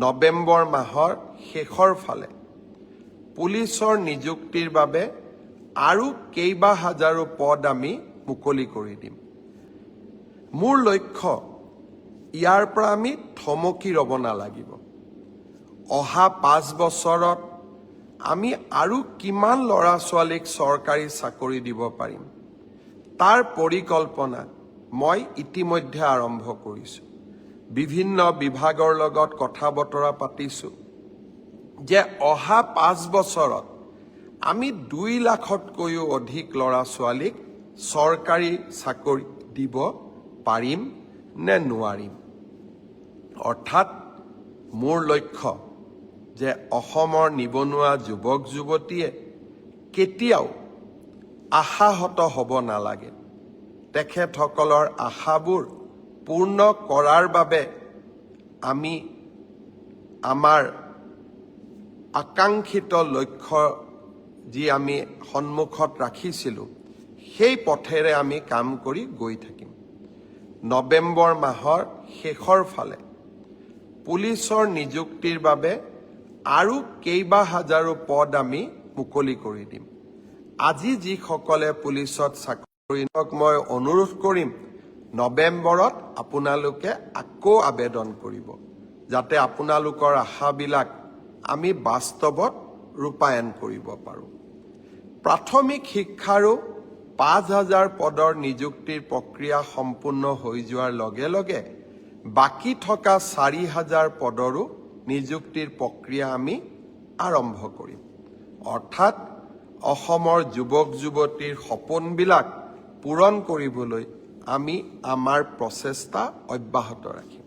নৱেম্বৰ মাহৰ শেষৰ ফালে পুলিচৰ নিযুক্তিৰ বাবে আৰু কেইবা হাজাৰো পদ আমি মুকলি কৰি দিম। মোৰ লক্ষ্য ইয়াৰ পৰা আমি থমকি ৰ'ব নালাগিব। অহা 5 বছৰত আমি আৰু কিমান ল'ৰা ছোৱালীক চৰকাৰী চাকৰি দিব পাৰিম তাৰ পৰিকল্পনা মই ইতিমধ্যে আৰম্ভ কৰিছোঁ। বিভিন্ন বিভাগৰ লগত কথা বতৰা পাতিছোঁ যে অহা 5 বছৰত আমি 2 লাখতকৈও অধিক ল'ৰা ছোৱালীক চৰকাৰী চাকৰি দিব পাৰিম নে নোৱাৰিম। অৰ্থাৎ মোৰ লক্ষ্য যে অসমৰ নিবনুৱা যুৱক যুৱতীয়ে কেতিয়াও আশাহত হ'ব নালাগে। তেখেতসকলৰ আশাবোৰ পূৰ্ণ কৰাৰ বাবে আমি আমাৰ আকাংক্ষিত লক্ষ্য যি আমি সন্মুখত ৰাখিছিলোঁ সেই পথেৰে আমি কাম কৰি গৈ থাকিম। নৱেম্বৰ মাহৰ শেষৰ ফালে পুলিচৰ নিযুক্তিৰ বাবে আৰু কেইবা হাজাৰো পদ আমি মুকলি কৰি দিম। আজি যিসকলে পুলিচত চাকৰি মই অনুৰোধ কৰিম নৱেম্বৰত আপোনালোকে আকৌ আবেদন কৰিব যাতে আপোনালোকৰ আশাবিলাক আমি বাস্তৱত ৰূপায়ণ কৰিব পাৰোঁ। প্ৰাথমিক শিক্ষাৰো 5,000 পদৰ নিযুক্তিৰ প্ৰক্ৰিয়া সম্পূৰ্ণ হৈ যোৱাৰ লগে লগে বাকী থকা 4,000 পদৰো নিযুক্তিৰ প্ৰক্ৰিয়া আমি আৰম্ভ কৰিম। অৰ্থাৎ অসমৰ যুৱক যুৱতীৰ সপোনবিলাক পূৰণ কৰিবলৈ আমি আমাৰ প্ৰচেষ্টা অব্যাহত ৰাখিম।